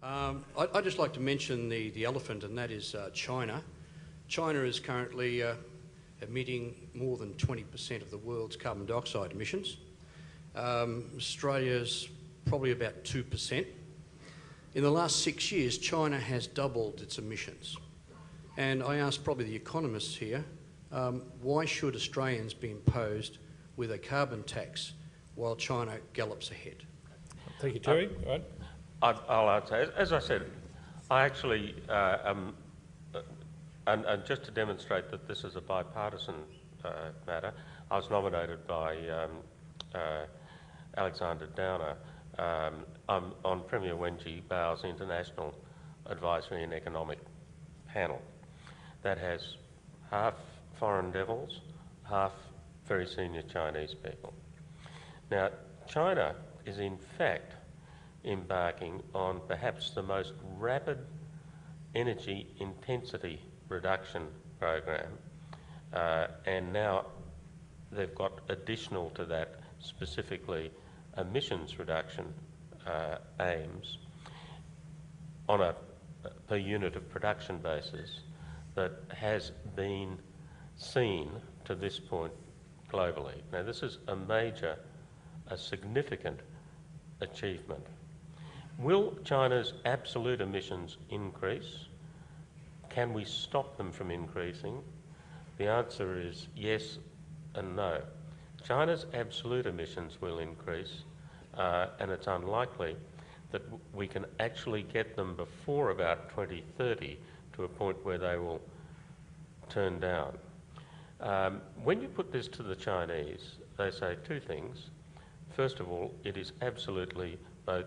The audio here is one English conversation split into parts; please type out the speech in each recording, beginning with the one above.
I'd just like to mention the elephant, and that is China. China is currently emitting more than 20% of the world's carbon dioxide emissions. Australia's probably about 2%. In the last 6 years, China has doubled its emissions. And I ask probably the economists here, why should Australians be imposed with a carbon tax while China gallops ahead? Thank you, Terry. All right. I'll answer. As I said, I actually, and just to demonstrate that this is a bipartisan matter, I was nominated by Alexander Downer on Premier Wenji Bao's International Advisory and Economic Panel. That has half foreign devils, half very senior Chinese people. Now, China is in fact embarking on perhaps the most rapid energy intensity reduction program, and now they've got additional to that, specifically emissions reduction aims on a per unit of production basis that has been seen to this point globally. Now, this is a significant achievement. Will China's absolute emissions increase? Can we stop them from increasing? The answer is yes and no. China's absolute emissions will increase, and it's unlikely that we can actually get them before about 2030 to a point where they will turn down. When you put this to the Chinese, they say two things. First of all, it is absolutely both,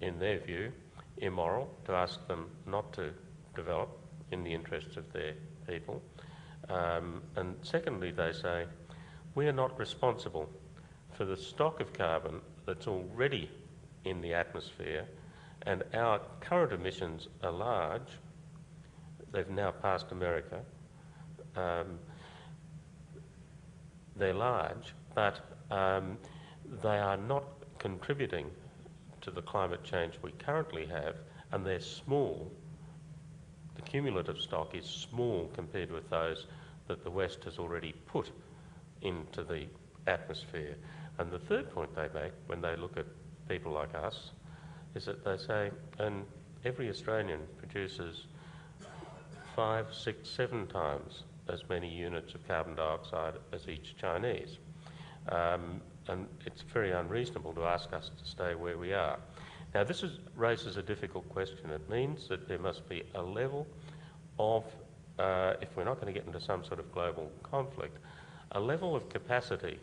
in their view, immoral to ask them not to develop in the interests of their people. And secondly, they say, we are not responsible for the stock of carbon that's already in the atmosphere, and our current emissions are large. They've now passed America. They're large, but they are not contributing to the climate change we currently have, and they're small. The cumulative stock is small compared with those that the West has already put into the atmosphere. And the third point they make when they look at people like us is that they say, and every Australian produces 5, 6, 7 times as many units of carbon dioxide as each Chinese. And it's very unreasonable to ask us to stay where we are. Now, this raises a difficult question. It means that there must be a level of, if we're not going to get into some sort of global conflict, a level of capacity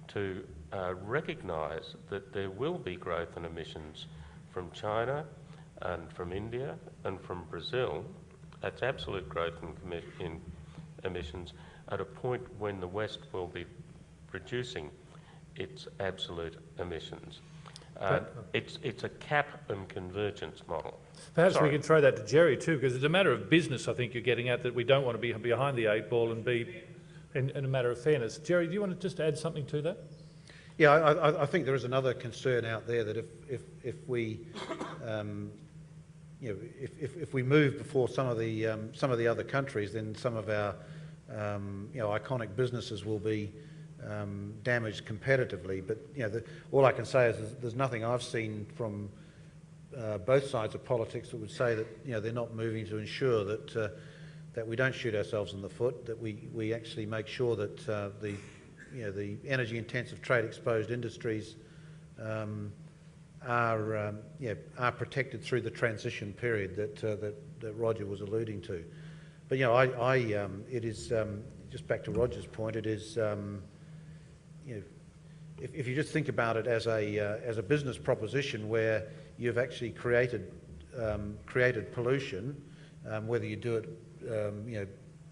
to recognise that there will be growth in emissions from China and from India and from Brazil. That's absolute growth in emissions at a point when the West will be reducing its absolute emissions. It's a cap and convergence model. Perhaps we can throw that to Jerry too, because it's a matter of business, I think you're getting at, that we don't want to be behind the 8 ball and be in a matter of fairness. Jerry, do you want to just add something to that? Yeah, I think there is another concern out there that if we if we move before some of the other countries, then some of our iconic businesses will be damaged competitively. But all I can say is there's nothing I've seen from both sides of politics that would say that they're not moving to ensure that that we don't shoot ourselves in the foot, that we actually make sure that the energy-intensive, trade-exposed industries are protected through the transition period that Roger was alluding to. But it is just back to Roger's point. It is if you just think about it as a business proposition where you've actually created pollution, whether you do it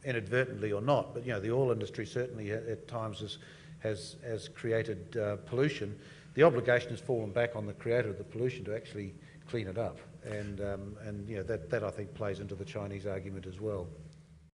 inadvertently or not, but the oil industry certainly at times has created pollution. The obligation has fallen back on the creator of the pollution to actually clean it up, and that I think plays into the Chinese argument as well.